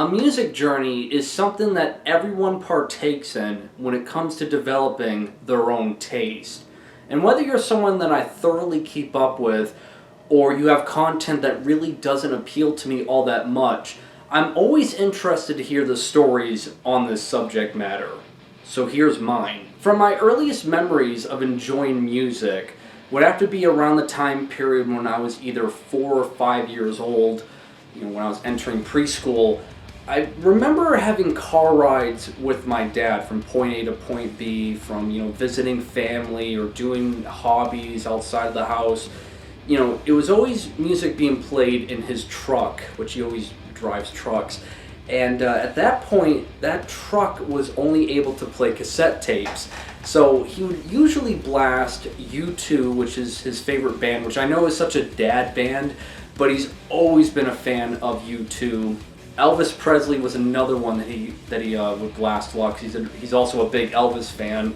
A music journey is something that everyone partakes in when it comes to developing their own taste. And whether you're someone that I thoroughly keep up with, or you have content that really doesn't appeal to me all that much, I'm always interested to hear the stories on this subject matter. So here's mine. From my earliest memories of enjoying music would have to be around the time period when I was either 4 or 5 years old, when I was entering preschool. I remember having car rides with my dad from point A to point B, from visiting family or doing hobbies outside of the house. It was always music being played in his truck, which he always drives trucks. And at that point, that truck was only able to play cassette tapes. So he would usually blast U2, which is his favorite band, which I know is such a dad band, but he's always been a fan of U2. Elvis Presley was another one that he would blast a lot, because he's also a big Elvis fan.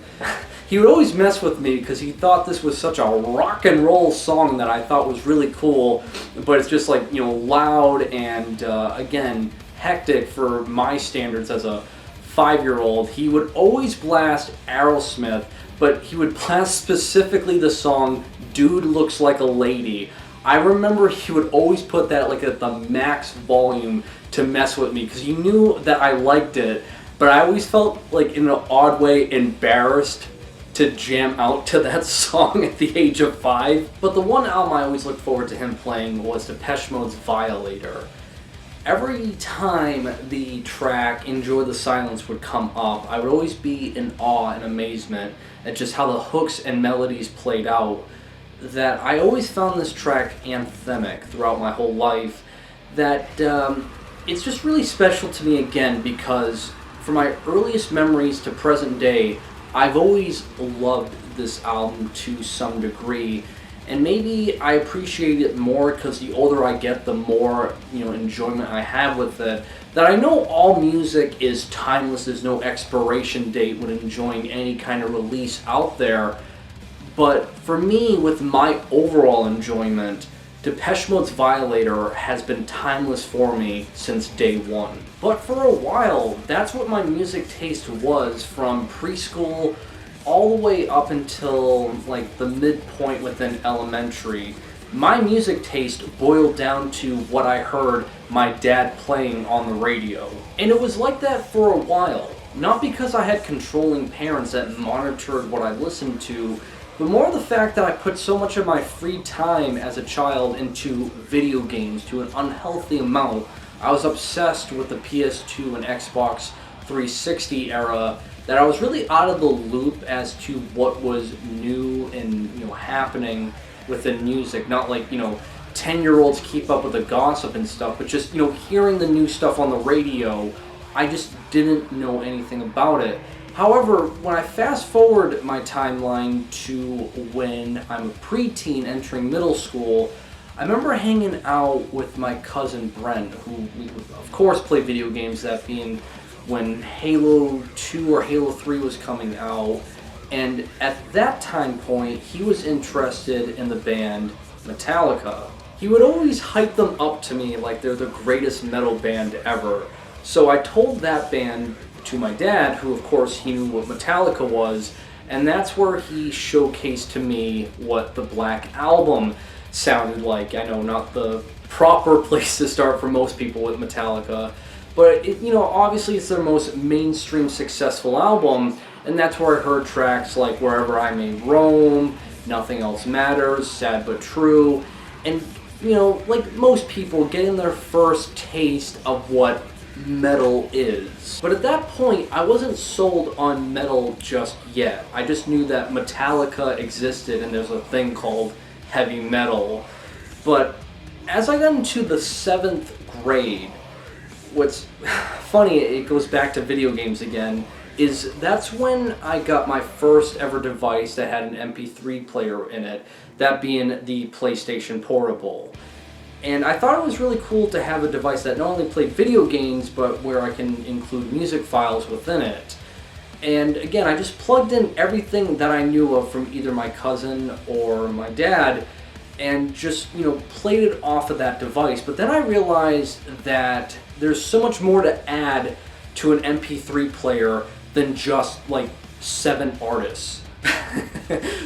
He would always mess with me because he thought this was such a rock and roll song that I thought was really cool, but it's just like, loud and, again, hectic for my standards as a 5-year-old. He would always blast Aerosmith, but he would blast specifically the song Dude Looks Like a Lady. I remember he would always put that at the max volume to mess with me, because he knew that I liked it, but I always felt in an odd way embarrassed to jam out to that song at the age of 5. But the one album I always looked forward to him playing was Depeche Mode's Violator. Every time the track Enjoy the Silence would come up, I would always be in awe and amazement at just how the hooks and melodies played out, that I always found this track anthemic throughout my whole life, that it's just really special to me again because from my earliest memories to present day, I've always loved this album to some degree, and maybe I appreciate it more because the older I get, the more enjoyment I have with it. That I know all music is timeless, there's no expiration date when enjoying any kind of release out there, but for me, with my overall enjoyment, Depeche Mode's Violator has been timeless for me since day one. But for a while, that's what my music taste was, from preschool all the way up until the midpoint within elementary. My music taste boiled down to what I heard my dad playing on the radio. And it was like that for a while. Not because I had controlling parents that monitored what I listened to, but more the fact that I put so much of my free time as a child into video games to an unhealthy amount. I was obsessed with the PS2 and Xbox 360 era, that I was really out of the loop as to what was new and happening within music. Not 10-year-olds keep up with the gossip and stuff, but just hearing the new stuff on the radio, I just didn't know anything about it. However, when I fast forward my timeline to when I'm a preteen entering middle school, I remember hanging out with my cousin Brent, who we would of course play video games, that being when Halo 2 or Halo 3 was coming out, and at that time point, he was interested in the band Metallica. He would always hype them up to me like they're the greatest metal band ever. So I told that band to my dad, who of course he knew what Metallica was, and that's where he showcased to me what the Black Album sounded like. I know, not the proper place to start for most people with Metallica, but obviously it's their most mainstream successful album, and that's where I heard tracks like Wherever I May Roam, Nothing Else Matters, Sad But True, and like most people, getting their first taste of what metal is. But at that point, I wasn't sold on metal just yet. I just knew that Metallica existed and there's a thing called heavy metal. But as I got into the 7th grade, what's funny, it goes back to video games again, is that's when I got my first ever device that had an MP3 player in it, that being the PlayStation Portable. And I thought it was really cool to have a device that not only played video games, but where I can include music files within it. And again, I just plugged in everything that I knew of from either my cousin or my dad, and just, played it off of that device. But then I realized that there's so much more to add to an MP3 player than just like 7 artists.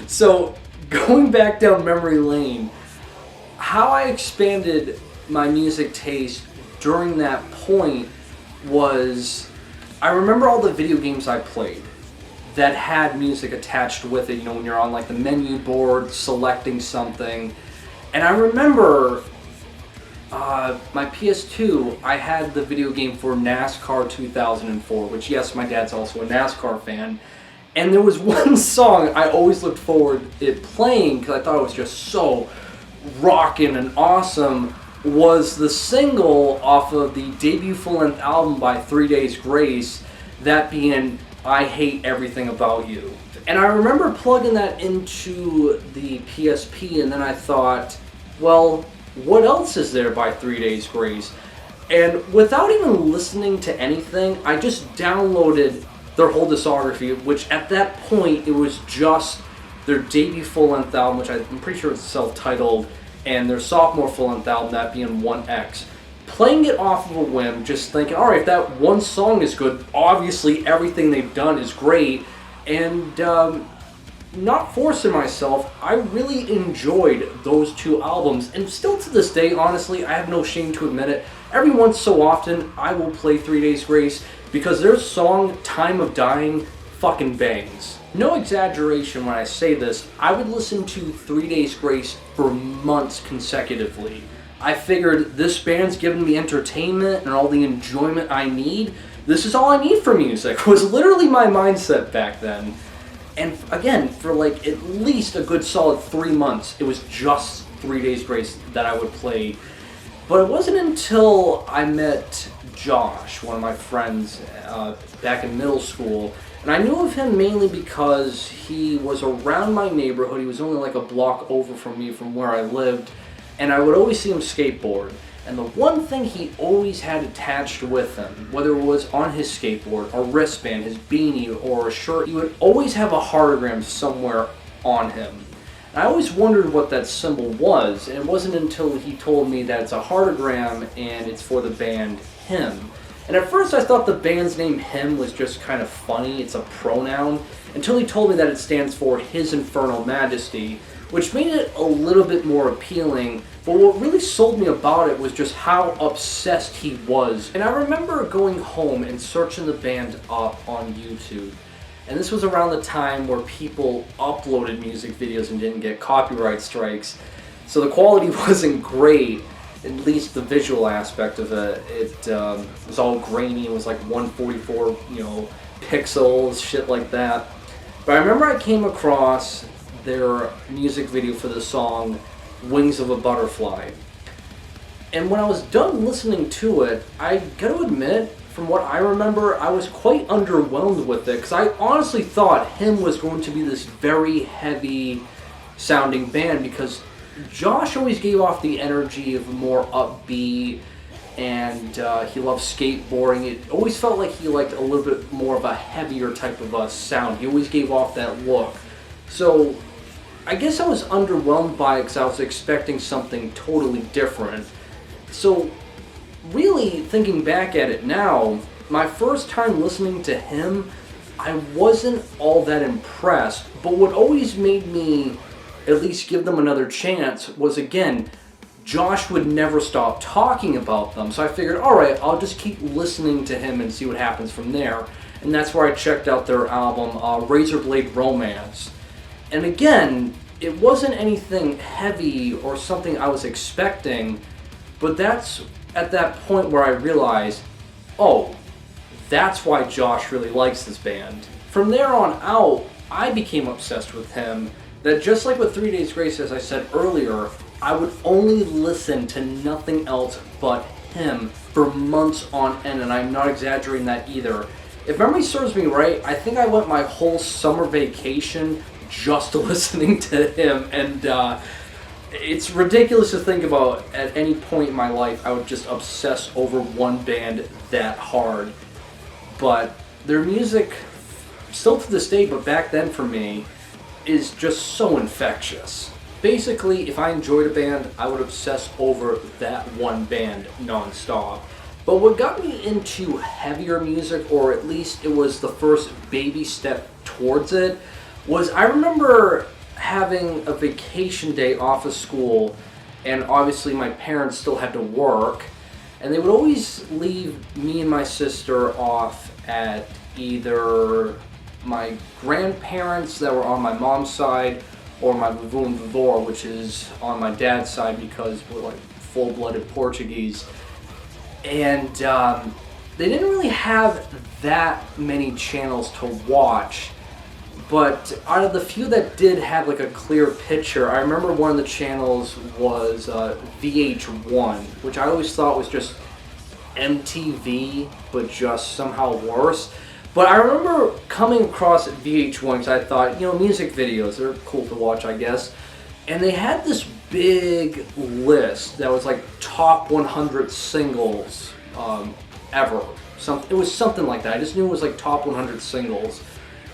So going back down memory lane, how I expanded my music taste during that point was, I remember all the video games I played that had music attached with it, when you're on like the menu board selecting something. And I remember my PS2, I had the video game for NASCAR 2004, which, yes, my dad's also a NASCAR fan. And there was one song I always looked forward to it playing because I thought it was just so rockin' and awesome, was the single off of the debut full-length album by 3 Days Grace, that being I Hate Everything About You. And I remember plugging that into the PSP, and then I thought, well, what else is there by 3 Days Grace? And without even listening to anything, I just downloaded their whole discography, which at that point, it was just their debut full-length album, which I'm pretty sure is self-titled, and their sophomore full-length album, that being 1X. Playing it off of a whim, just thinking, alright, if that one song is good, obviously everything they've done is great, and not forcing myself, I really enjoyed those 2 albums, and still to this day, honestly, I have no shame to admit it, every once so often, I will play 3 Days Grace, because their song, Time of Dying, fucking bangs. No exaggeration when I say this, I would listen to 3 Days Grace for months consecutively. I figured, this band's giving me entertainment and all the enjoyment I need. This is all I need for music, was literally my mindset back then. And again, for like at least a good solid 3 months, it was just 3 Days Grace that I would play. But it wasn't until I met Josh, one of my friends, back in middle school, and I knew of him mainly because he was around my neighborhood. He was only like a block over from me from where I lived, and I would always see him skateboard. And the one thing he always had attached with him, whether it was on his skateboard, a wristband, his beanie, or a shirt, he would always have a heartagram somewhere on him. And I always wondered what that symbol was, and it wasn't until he told me that it's a heartagram and it's for the band Him. And at first I thought the band's name Him was just kind of funny, it's a pronoun, until he told me that it stands for His Infernal Majesty, which made it a little bit more appealing. But what really sold me about it was just how obsessed he was. And I remember going home and searching the band up on YouTube. And this was around the time where people uploaded music videos and didn't get copyright strikes. So the quality wasn't great, at least the visual aspect of it. It was all grainy, it was like 144, pixels, shit like that. But I remember I came across their music video for the song Wings of a Butterfly. And when I was done listening to it, I gotta admit, from what I remember, I was quite underwhelmed with it, because I honestly thought Him was going to be this very heavy sounding band, because Josh always gave off the energy of more upbeat, and he loved skateboarding. It always felt like he liked a little bit more of a heavier type of a sound. He always gave off that look. So I guess I was underwhelmed by it because I was expecting something totally different. So really, thinking back at it now, my first time listening to Him, I wasn't all that impressed, but what always made me at least give them another chance was, again, Josh would never stop talking about them, so I figured, alright, I'll just keep listening to Him and see what happens from there. And that's where I checked out their album, Razorblade Romance. And again, it wasn't anything heavy or something I was expecting, but that's at that point where I realized, oh, that's why Josh really likes this band. From there on out, I became obsessed with Him, that just like with 3 Days Grace, as I said earlier, I would only listen to nothing else but Him for months on end, and I'm not exaggerating that either. If memory serves me right, I think I went my whole summer vacation just listening to Him, and it's ridiculous to think about at any point in my life I would just obsess over one band that hard. But their music, still to this day, but back then for me, is just so infectious. Basically, if I enjoyed a band, I would obsess over that one band nonstop. But what got me into heavier music, or at least it was the first baby step towards it, was I remember having a vacation day off of school, and obviously my parents still had to work, and they would always leave me and my sister off at either my grandparents that were on my mom's side or my vovô and vovô, which is on my dad's side because we're like full-blooded Portuguese. And they didn't really have that many channels to watch, but out of the few that did have like a clear picture, I remember one of the channels was VH1, which I always thought was just MTV, but just somehow worse. But I remember coming across VH1 because I thought, music videos, they're cool to watch, I guess. And they had this big list that was like top 100 singles ever. It was something like that. I just knew it was like top 100 singles.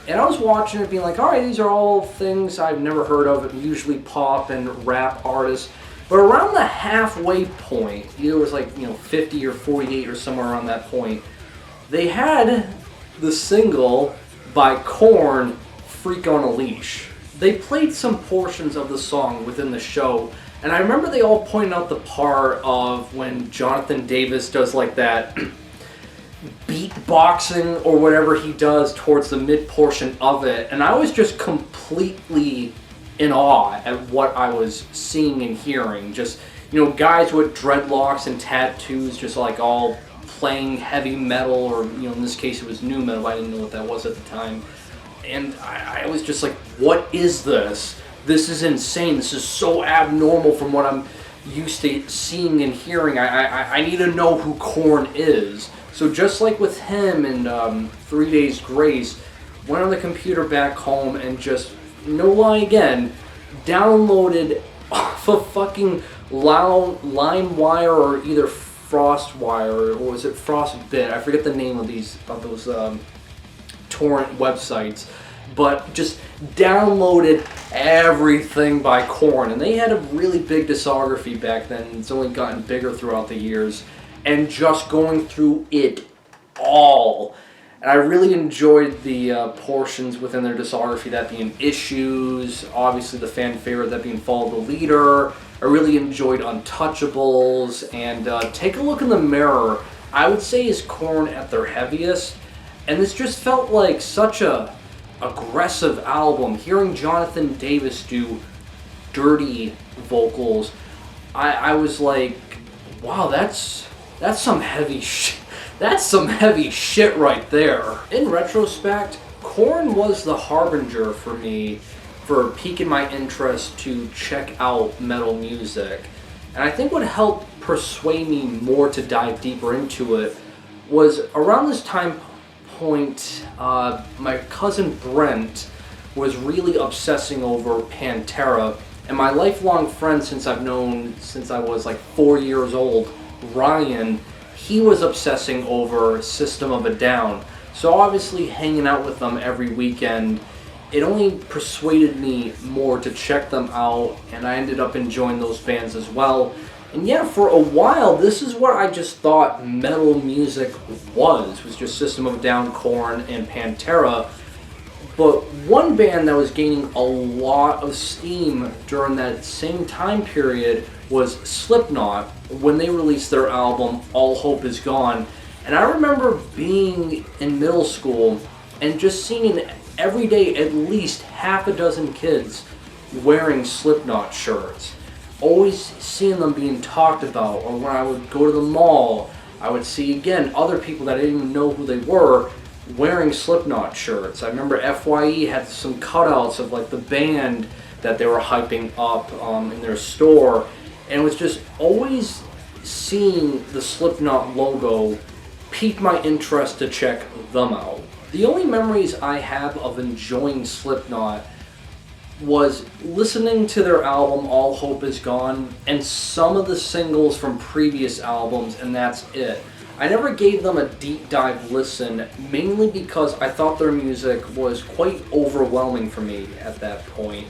And I was watching it being like, all right, these are all things I've never heard of, usually pop and rap artists. But around the halfway point, either it was like, 50 or 48 or somewhere around that point, they had the single by Korn, Freak on a Leash. They played some portions of the song within the show, and I remember they all pointed out the part of when Jonathan Davis does like that beatboxing or whatever he does towards the mid portion of it, and I was just completely in awe at what I was seeing and hearing. Just, guys with dreadlocks and tattoos just like all playing heavy metal, or in this case it was nu metal. I didn't know what that was at the time. And I was just like, what is this? This is insane. This is so abnormal from what I'm used to seeing and hearing. I need to know who Korn is. So just like with him and 3 Days Grace, went on the computer back home and just, no lie again, downloaded off of fucking LimeWire or either FrostWire, or was it Frostbit? I forget the name of those torrent websites, but just downloaded everything by Korn, and they had a really big discography back then. It's only gotten bigger throughout the years, and just going through it all. And I really enjoyed the portions within their discography, that being Issues, obviously the fan favorite, that being Follow the Leader. I really enjoyed Untouchables, and Take a Look in the Mirror, I would say is Korn at their heaviest. And this just felt like such a aggressive album. Hearing Jonathan Davis do dirty vocals, I was like, wow, that's some heavy shit. That's some heavy shit right there. In retrospect, Korn was the harbinger for me for piquing my interest to check out metal music. And I think what helped persuade me more to dive deeper into it was around this time point, my cousin Brent was really obsessing over Pantera, and my lifelong friend since I've known since I was like 4 years old, Ryan, he was obsessing over System of a Down. So obviously hanging out with them every weekend, it only persuaded me more to check them out, and I ended up enjoying those bands as well. And yeah, for a while, this is what I just thought metal music was just System of a Down, Korn, and Pantera. But one band that was gaining a lot of steam during that same time period was Slipknot, when they released their album All Hope Is Gone. And I remember being in middle school and just seeing every day at least half a dozen kids wearing Slipknot shirts. Always seeing them being talked about, or when I would go to the mall, I would see again other people that I didn't even know who they were wearing Slipknot shirts. I remember FYE had some cutouts of like the band that they were hyping up in their store, and it was just always seeing the Slipknot logo piqued my interest to check them out. The only memories I have of enjoying Slipknot was listening to their album All Hope Is Gone and some of the singles from previous albums, and that's it. I never gave them a deep dive listen, mainly because I thought their music was quite overwhelming for me at that point.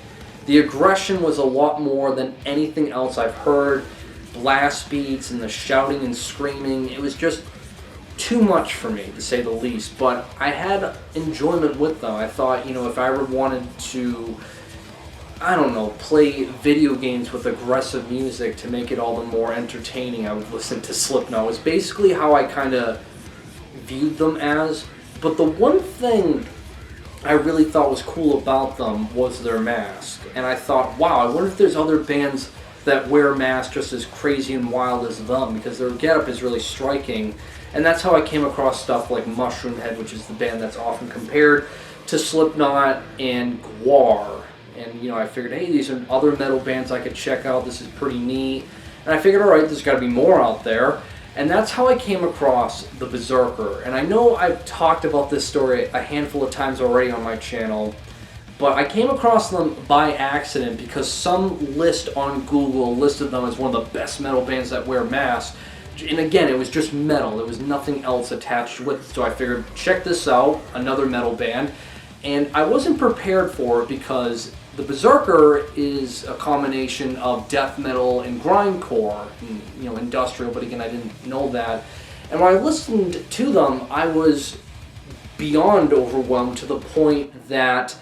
The aggression was a lot more than anything else I've heard. Blast beats and the shouting and screaming, it was just too much for me, to say the least. But I had enjoyment with them. I thought, you know, if I ever wanted to, I don't know, play video games with aggressive music to make it all the more entertaining, I would listen to Slipknot. It was basically how I kind of viewed them as. But the one thing I really thought was cool about them was their mask. And I thought, wow, I wonder if there's other bands that wear masks just as crazy and wild as them, because their getup is really striking. And that's how I came across stuff like Mushroom Head, which is the band that's often compared to Slipknot and Gwar. And, you know, I figured, hey, these are other metal bands I could check out. This is pretty neat. And I figured, all right, there's got to be more out there. And that's how I came across the Berserker. And I know I've talked about this story a handful of times already on my channel, but I came across them by accident because some list on Google listed them as one of the best metal bands that wear masks. And again, it was just metal. There was nothing else attached with it. So I figured, check this out, another metal band. And I wasn't prepared for it because the Berserker is a combination of death metal and grindcore, and, you know, industrial, but again, I didn't know that. And when I listened to them, I was beyond overwhelmed to the point that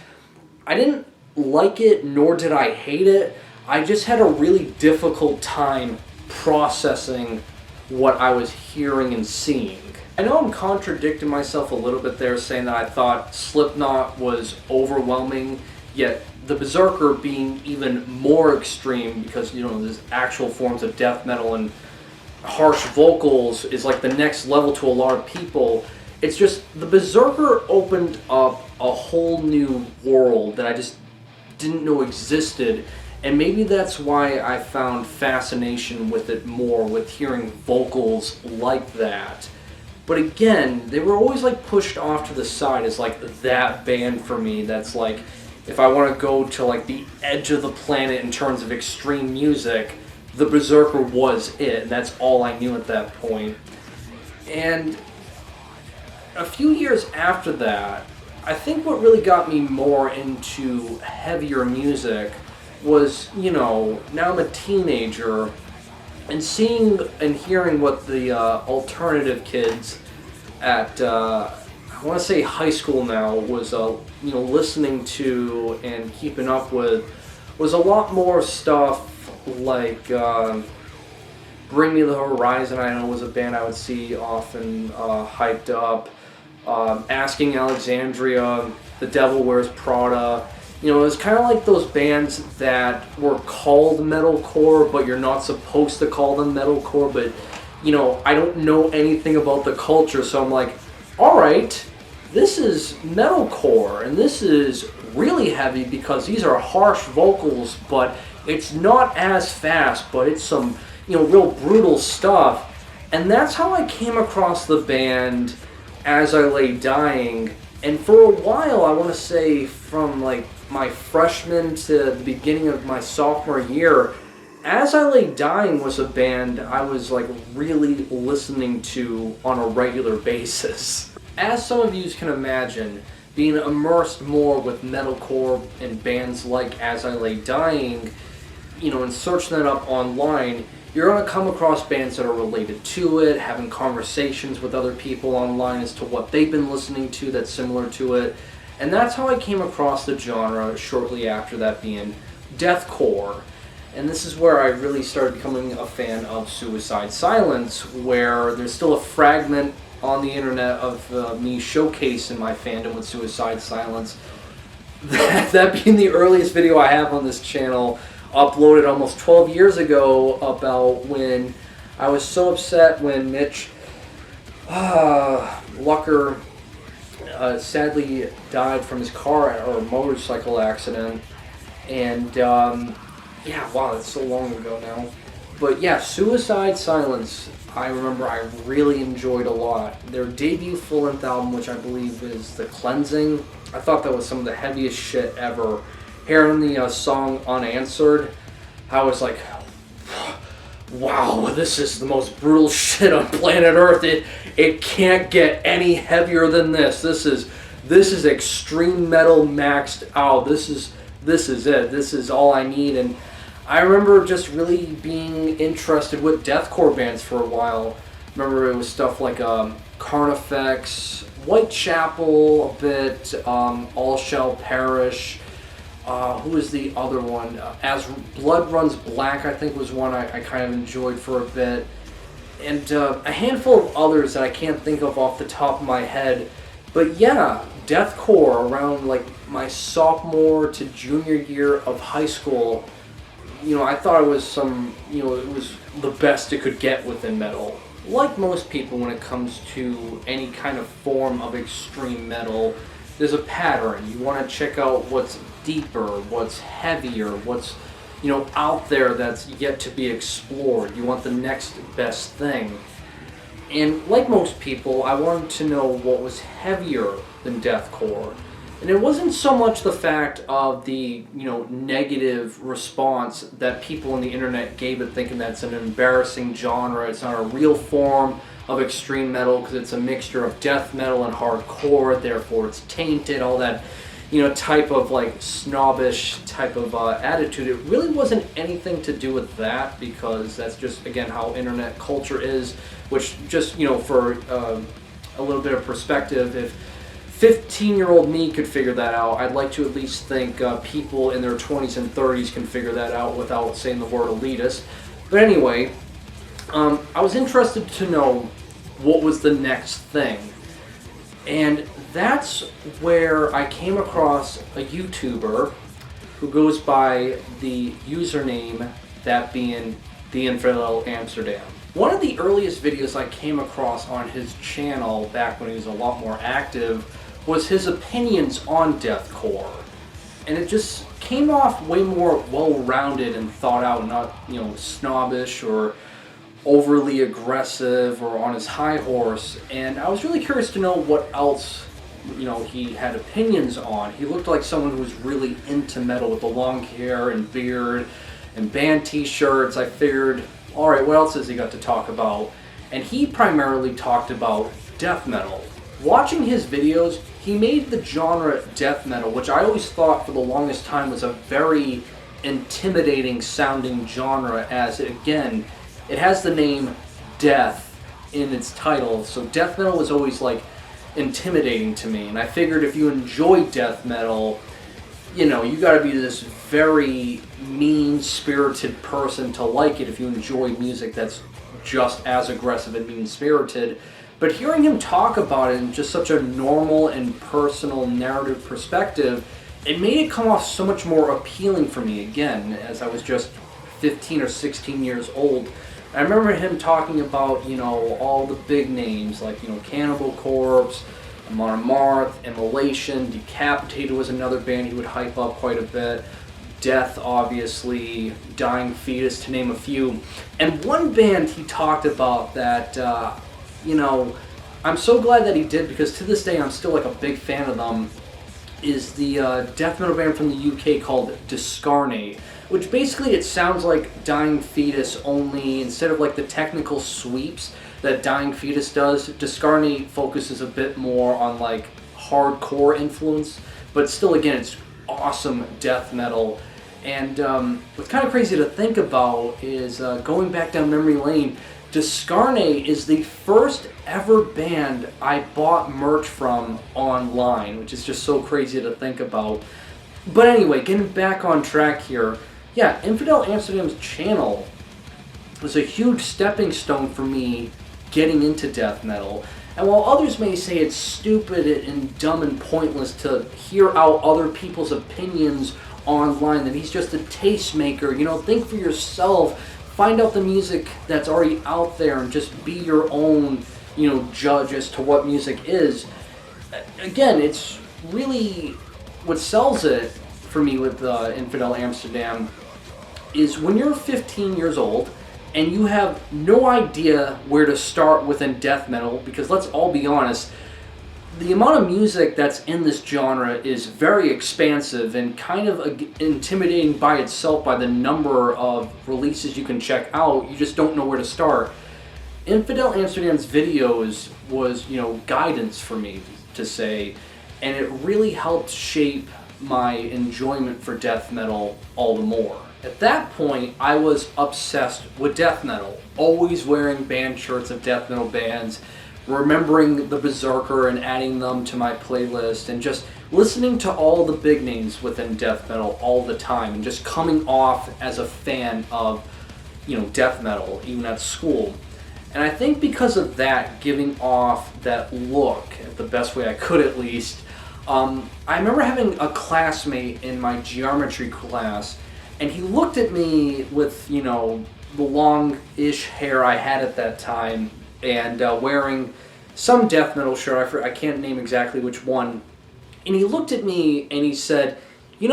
I didn't like it, nor did I hate it. I just had a really difficult time processing what I was hearing and seeing. I know I'm contradicting myself a little bit there, saying that I thought Slipknot was overwhelming, yet the Berserker being even more extreme because, you know, there's actual forms of death metal and harsh vocals is like the next level to a lot of people. It's just, the Berserker opened up a whole new world that I just didn't know existed, and maybe that's why I found fascination with it more, with hearing vocals like that. But again, they were always like pushed off to the side as like that band for me that's like, if I want to go to like the edge of the planet in terms of extreme music, the Berserker was it, and that's all I knew at that point. And a few years after that, I think what really got me more into heavier music was, you know, now I'm a teenager, and seeing and hearing what the alternative kids at, I want to say high school now, was, you know, listening to and keeping up with, was a lot more stuff like Bring Me the Horizon, I know was a band I would see often hyped up. Asking Alexandria, The Devil Wears Prada. You know, it was kind of like those bands that were called metalcore, but you're not supposed to call them metalcore. But, you know, I don't know anything about the culture, so I'm like, alright, this is metalcore, and this is really heavy because these are harsh vocals, but it's not as fast, but it's some, you know, real brutal stuff. And that's how I came across the band As I Lay Dying. And for a while, I want to say from like my freshman to the beginning of my sophomore year, As I Lay Dying was a band I was like really listening to on a regular basis. As some of you can imagine, being immersed more with metalcore and bands like As I Lay Dying, you know, and searching that up online, you're going to come across bands that are related to it, having conversations with other people online as to what they've been listening to that's similar to it. And that's how I came across the genre shortly after that, being deathcore. And this is where I really started becoming a fan of Suicide Silence, where there's still a fragment on the internet of me showcasing my fandom with Suicide Silence. That being the earliest video I have on this channel, uploaded almost 12 years ago, about when I was so upset when Mitch Lucker sadly died from his car or motorcycle accident. And yeah, wow, that's so long ago now. But yeah, Suicide Silence, I remember I really enjoyed a lot. Their debut full-length album, which I believe is The Cleansing, I thought that was some of the heaviest shit ever. Hearing the song Unanswered, I was like, wow, this is the most brutal shit on planet Earth. It can't get any heavier than this. This is extreme metal maxed out. This is this is it. This is all I need. And I remember just really being interested with deathcore bands for a while. Remember it was stuff like Carnifex, Whitechapel a bit, All Shall Perish. Who was the other one? As Blood Runs Black, I think, was one I kind of enjoyed for a bit. And a handful of others that I can't think of off the top of my head. But yeah, deathcore around like my sophomore to junior year of high school, you know, I thought it was it was the best it could get within metal. Like most people when it comes to any kind of form of extreme metal, there's a pattern. You want to check out what's deeper, what's heavier, what's, you know, out there that's yet to be explored. You want the next best thing. And like most people, I wanted to know what was heavier than deathcore. And it wasn't so much the fact of the, you know, negative response that people on the internet gave it, thinking that's an embarrassing genre, it's not a real form of extreme metal because it's a mixture of death metal and hardcore, therefore it's tainted, all that, you know, type of like snobbish type of attitude. It really wasn't anything to do with that, because that's just, again, how internet culture is, which just, you know, for a little bit of perspective, if 15-year-old me could figure that out, I'd like to at least think people in their 20s and 30s can figure that out without saying the word elitist. But anyway, I was interested to know what was the next thing. And that's where I came across a YouTuber who goes by the username, that being The Infidel Amsterdam. One of the earliest videos I came across on his channel back when he was a lot more active was his opinions on deathcore. And it just came off way more well-rounded and thought out, not, you know, snobbish or overly aggressive or on his high horse. And I was really curious to know what else, you know, he had opinions on. He looked like someone who was really into metal with the long hair and beard and band t-shirts. I figured, alright, what else has he got to talk about? And he primarily talked about death metal. Watching his videos, he made the genre death metal, which I always thought for the longest time was a very intimidating sounding genre, as it, again, it has the name death in its title. So death metal was always like intimidating to me. And I figured if you enjoy death metal, you know, you gotta be this very mean-spirited person to like it if you enjoy music that's just as aggressive and mean-spirited. But hearing him talk about it in just such a normal and personal narrative perspective, it made it come off so much more appealing for me, again, as I was just 15 or 16 years old. I remember him talking about, you know, all the big names, like, you know, Cannibal Corpse, Amon Amarth, Immolation, Decapitated was another band he would hype up quite a bit. Death, obviously, Dying Fetus, to name a few. And one band he talked about that, you know, I'm so glad that he did, because to this day I'm still like a big fan of them, is the death metal band from the UK called Discarnate, which basically it sounds like Dying Fetus, only instead of like the technical sweeps that Dying Fetus does, Discarnate focuses a bit more on like hardcore influence, but still, again, it's awesome death metal. And what's kind of crazy to think about is going back down memory lane, Discarnate is the first ever band I bought merch from online, which is just so crazy to think about. But anyway, getting back on track here, yeah, Infidel Amsterdam's channel was a huge stepping stone for me getting into death metal. And while others may say it's stupid and dumb and pointless to hear out other people's opinions online, that he's just a tastemaker, you know, think for yourself, find out the music that's already out there and just be your own, you know, judge as to what music is. Again, it's really what sells it for me with Infidel Amsterdam is when you're 15 years old and you have no idea where to start within death metal, because let's all be honest, the amount of music that's in this genre is very expansive and kind of intimidating by itself by the number of releases you can check out. You just don't know where to start. Infidel Amsterdam's videos was, you know, guidance for me to say, and it really helped shape my enjoyment for death metal all the more. At that point, I was obsessed with death metal, always wearing band shirts of death metal bands, remembering the Berserker and adding them to my playlist, and just listening to all the big names within death metal all the time, and just coming off as a fan of, death metal, even at school. And I think because of that, giving off that look, the best way I could at least, I remember having a classmate in my geometry class, and he looked at me with, the long-ish hair I had at that time, and wearing some death metal shirt, I can't name exactly which one, and he looked at me and he said, you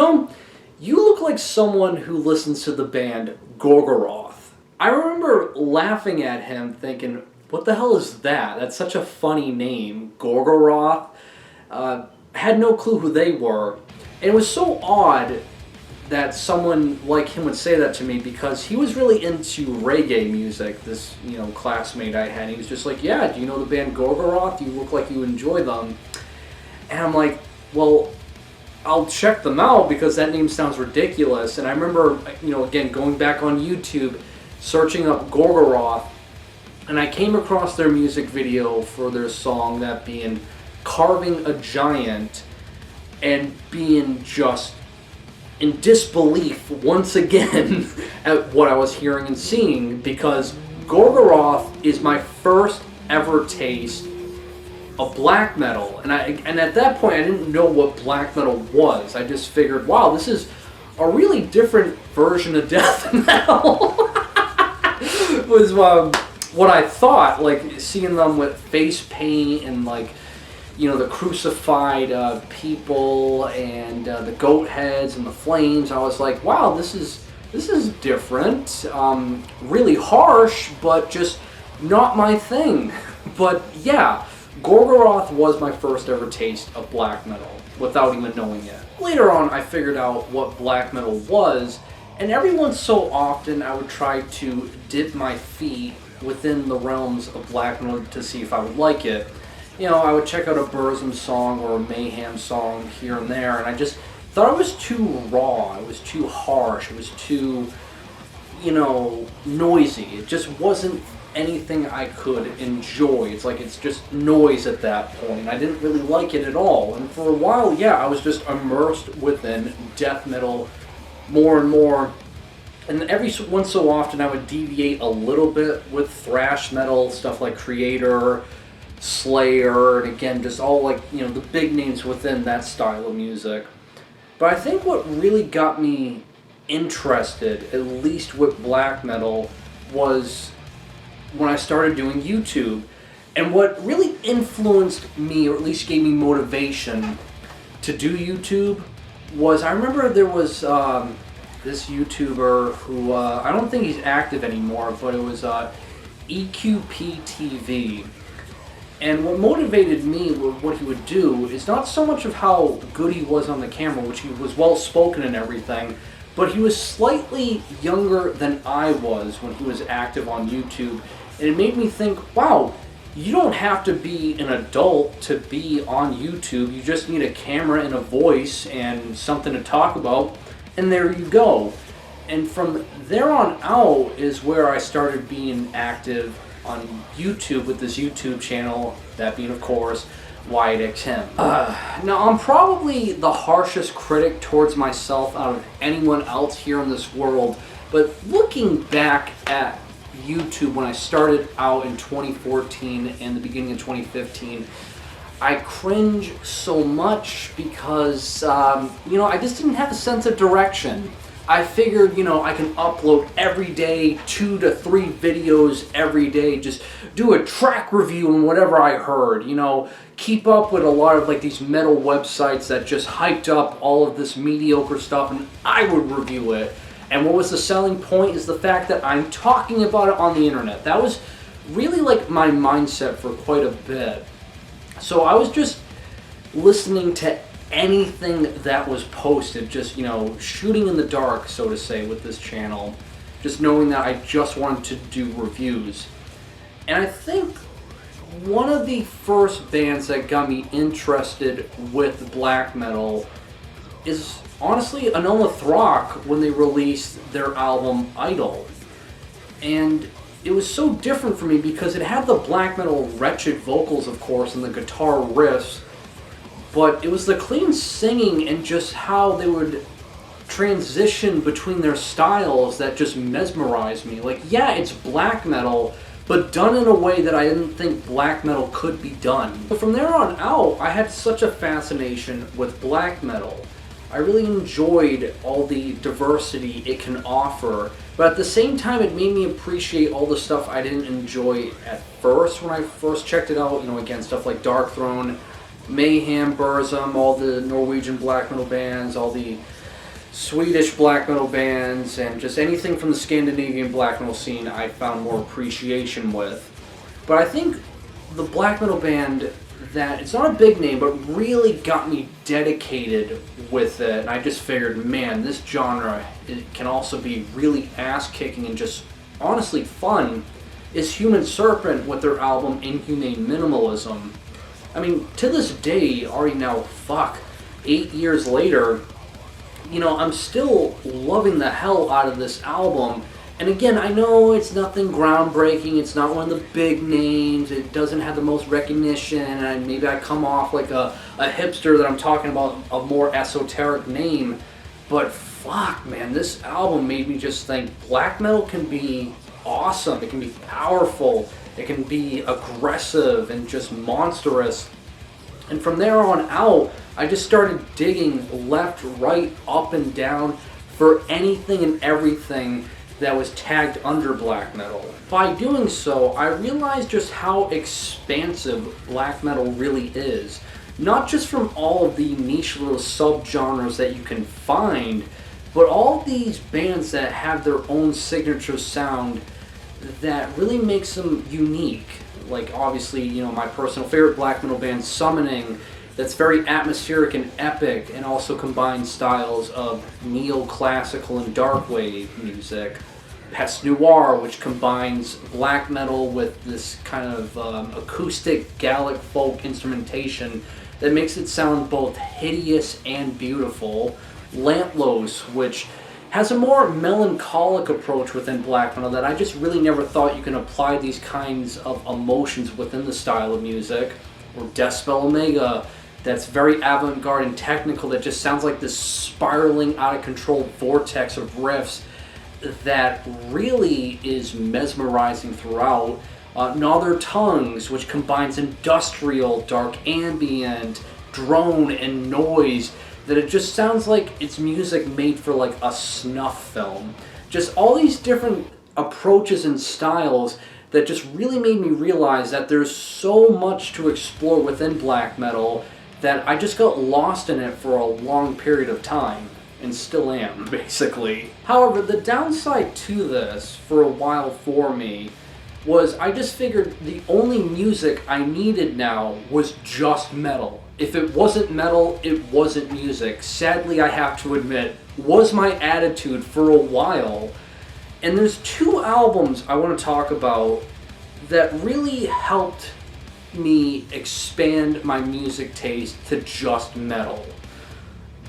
look like someone who listens to the band Gorgoroth. I remember laughing at him thinking, what the hell is that? That's such a funny name, Gorgoroth. Had no clue who they were, and it was so odd that someone like him would say that to me, because he was really into reggae music, this, classmate I had. He was just like, yeah, do you know the band Gorgoroth? You look like you enjoy them. And I'm like, well, I'll check them out because that name sounds ridiculous. And I remember, again, going back on YouTube, searching up Gorgoroth, and I came across their music video for their song, that being Carving a Giant, and being just in disbelief once again at what I was hearing and seeing, because Gorgoroth is my first ever taste of black metal, and at that point I didn't know what black metal was. I just figured, wow, this is a really different version of death metal. Was what I thought, like seeing them with face paint and like, the crucified people and the goat heads and the flames. I was like, wow, this is different, really harsh, but just not my thing. But yeah, Gorgoroth was my first ever taste of black metal without even knowing it. Later on, I figured out what black metal was, and every once so often I would try to dip my feet within the realms of black metal to see if I would like it. I would check out a Burzum song or a Mayhem song here and there, and I just thought it was too raw, it was too harsh, it was too, noisy. It just wasn't anything I could enjoy. It's like it's just noise at that point. I didn't really like it at all. And for a while, yeah, I was just immersed within death metal more and more. And every once so often I would deviate a little bit with thrash metal, stuff like Creator, Slayer, and again, just all like, the big names within that style of music. But I think what really got me interested, at least with black metal, was when I started doing YouTube. And what really influenced me, or at least gave me motivation to do YouTube, was I remember there was this YouTuber who, I don't think he's active anymore, but it was EQP TV. And what motivated me with what he would do is not so much of how good he was on the camera, which he was well spoken and everything, but he was slightly younger than I was when he was active on YouTube. And it made me think, wow, you don't have to be an adult to be on YouTube. You just need a camera and a voice and something to talk about, and there you go. And from there on out is where I started being active on YouTube with this YouTube channel, that being, of course, WyattXM. Now, I'm probably the harshest critic towards myself out of anyone else here in this world, but looking back at YouTube when I started out in 2014 and the beginning of 2015, I cringe so much because, I just didn't have a sense of direction. I figured, I can upload every day, 2 to 3 videos every day, just do a track review on whatever I heard, keep up with a lot of like these metal websites that just hyped up all of this mediocre stuff, and I would review it. And what was the selling point is the fact that I'm talking about it on the internet. That was really like my mindset for quite a bit. So I was just listening to anything that was posted, just, shooting in the dark, so to say, with this channel, just knowing that I just wanted to do reviews. And I think one of the first bands that got me interested with black metal is honestly Anola Throck when they released their album Idol. And it was so different for me because it had the black metal wretched vocals, of course, and the guitar riffs, but it was the clean singing and just how they would transition between their styles that just mesmerized me. Like, yeah, it's black metal, but done in a way that I didn't think black metal could be done. But from there on out, I had such a fascination with black metal. I really enjoyed all the diversity it can offer, but at the same time it made me appreciate all the stuff I didn't enjoy at first when I first checked it out. Again, stuff like Dark Throne, Mayhem, Burzum, all the Norwegian black metal bands, all the Swedish black metal bands, and just anything from the Scandinavian black metal scene I found more appreciation with. But I think the black metal band that, it's not a big name, but really got me dedicated with it, and I just figured, man, this genre, it can also be really ass-kicking and just honestly fun, is Human Serpent with their album Inhumane Minimalism. I mean, to this day, already now, 8 years later, I'm still loving the hell out of this album. And again, I know it's nothing groundbreaking, it's not one of the big names, it doesn't have the most recognition, and maybe I come off like a hipster that I'm talking about a more esoteric name, but fuck, man, this album made me just think black metal can be awesome, it can be powerful, it can be aggressive and just monstrous. And from there on out, I just started digging left, right, up, and down for anything and everything that was tagged under black metal. By doing so, I realized just how expansive black metal really is. Not just from all of the niche little subgenres that you can find, but all these bands that have their own signature sound that really makes them unique. Like, obviously, my personal favorite black metal band, Summoning, that's very atmospheric and epic, and also combines styles of neoclassical and darkwave music. Pest Noir, which combines black metal with this kind of acoustic Gallic folk instrumentation that makes it sound both hideous and beautiful. Lamplos, which has a more melancholic approach within black metal that I just really never thought you can apply these kinds of emotions within the style of music. Or Deathspell Omega, that's very avant-garde and technical, that just sounds like this spiraling out of control vortex of riffs that really is mesmerizing throughout. Gnawther Tongues, which combines industrial, dark ambient, drone, and noise, that it just sounds like it's music made for like a snuff film. Just all these different approaches and styles that just really made me realize that there's so much to explore within black metal that I just got lost in it for a long period of time, and still am, basically. However, the downside to this, for a while for me, was I just figured the only music I needed now was just metal. If it wasn't metal, it wasn't music. Sadly, I have to admit, was my attitude for a while. And there's two albums I want to talk about that really helped me expand my music taste to just metal.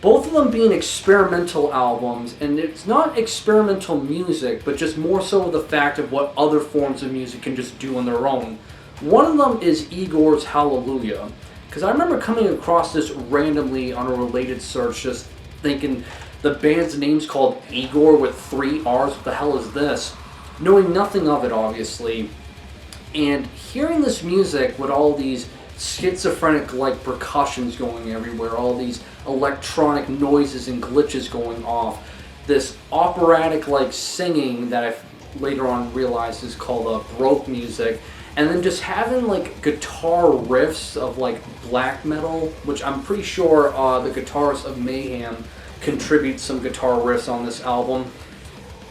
Both of them being experimental albums, and it's not experimental music, but just more so the fact of what other forms of music can just do on their own. One of them is Igor's Hallelujah, because I remember coming across this randomly on a related search, just thinking the band's name's called Igor with 3 R's, what the hell is this? Knowing nothing of it, obviously, and hearing this music with all these schizophrenic like percussions going everywhere, all these electronic noises and glitches going off, this operatic like singing that I later on realized is called Baroque music, and then just having like guitar riffs of like black metal, which I'm pretty sure the guitarist of Mayhem contributes some guitar riffs on this album.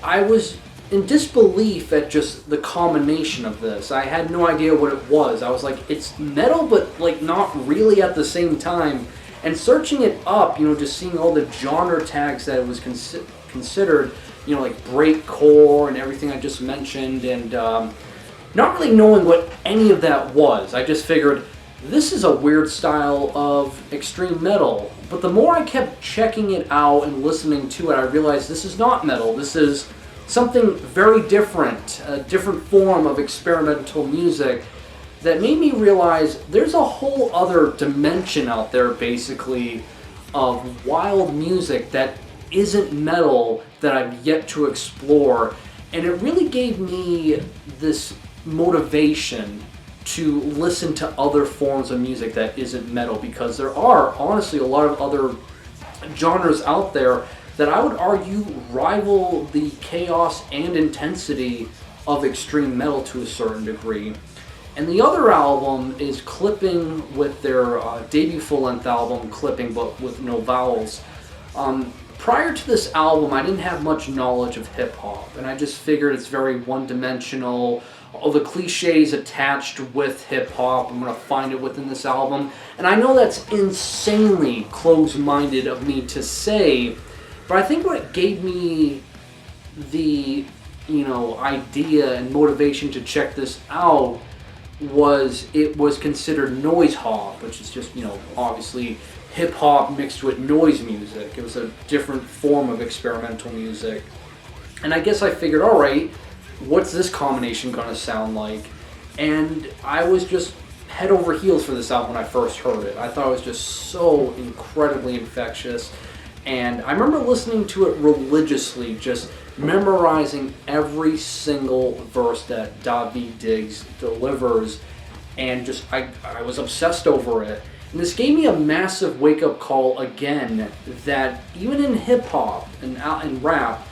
I was in disbelief at just the combination of this. I had no idea what it was. I was like, it's metal, but like not really at the same time. And searching it up, just seeing all the genre tags that it was considered, like breakcore and everything I just mentioned, and not really knowing what any of that was. I just figured this is a weird style of extreme metal. But the more I kept checking it out and listening to it, I realized this is not metal. This is something very different, a different form of experimental music that made me realize there's a whole other dimension out there, basically, of wild music that isn't metal that I've yet to explore. And it really gave me this motivation to listen to other forms of music that isn't metal, because there are honestly a lot of other genres out there that I would argue rival the chaos and intensity of extreme metal to a certain degree. And the other album is Clipping, with their debut full-length album, Clipping, but with no vowels. Prior to this album, I didn't have much knowledge of hip-hop, and I just figured it's very one-dimensional. All the cliches attached with hip-hop, I'm going to find it within this album. And I know that's insanely close-minded of me to say, but I think what gave me the, idea and motivation to check this out was it was considered noise hop, which is just, obviously hip hop mixed with noise music. It was a different form of experimental music. And I guess I figured, all right, what's this combination going to sound like? And I was just head over heels for this album when I first heard it. I thought it was just so incredibly infectious. And I remember listening to it religiously, just memorizing every single verse that David Diggs delivers, and just I was obsessed over it. And this gave me a massive wake-up call again, that even in hip-hop and rap,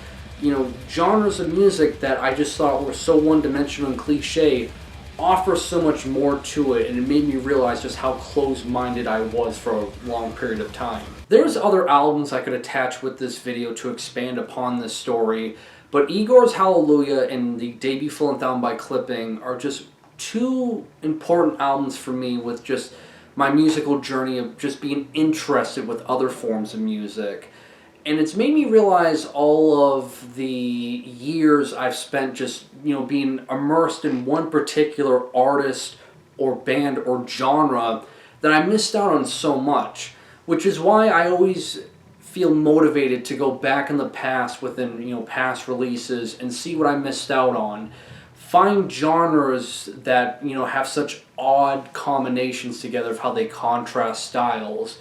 genres of music that I just thought were so one-dimensional and cliche offer so much more to it, and it made me realize just how close-minded I was for a long period of time. There's other albums I could attach with this video to expand upon this story, but Igor's Hallelujah and the debut full-length album by Clipping are just two important albums for me with just my musical journey of just being interested with other forms of music. And it's made me realize all of the years I've spent just, being immersed in one particular artist or band or genre that I missed out on so much. Which is why I always feel motivated to go back in the past within, past releases and see what I missed out on. Find genres that, have such odd combinations together of how they contrast styles.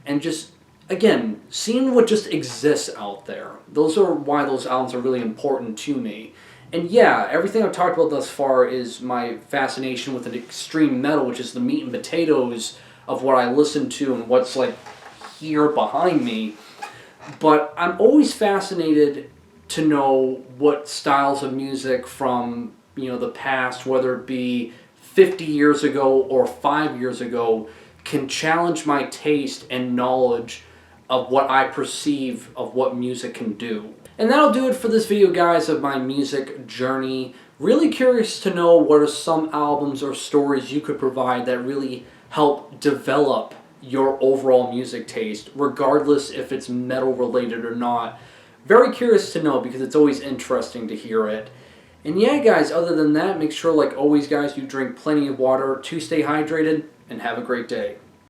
And just, again, seeing what just exists out there. Those are why those albums are really important to me. And yeah, everything I've talked about thus far is my fascination with an extreme metal, which is the meat and potatoes of what I listen to and what's like here behind me. But I'm always fascinated to know what styles of music from, the past, whether it be 50 years ago or 5 years ago, can challenge my taste and knowledge of what I perceive of what music can do. And that'll do it for this video, guys, of my music journey. Really curious to know what are some albums or stories you could provide that really help develop your overall music taste, regardless if it's metal related or not. Very curious to know, because it's always interesting to hear it. And yeah, guys, other than that, make sure, like always, guys, you drink plenty of water to stay hydrated, and have a great day.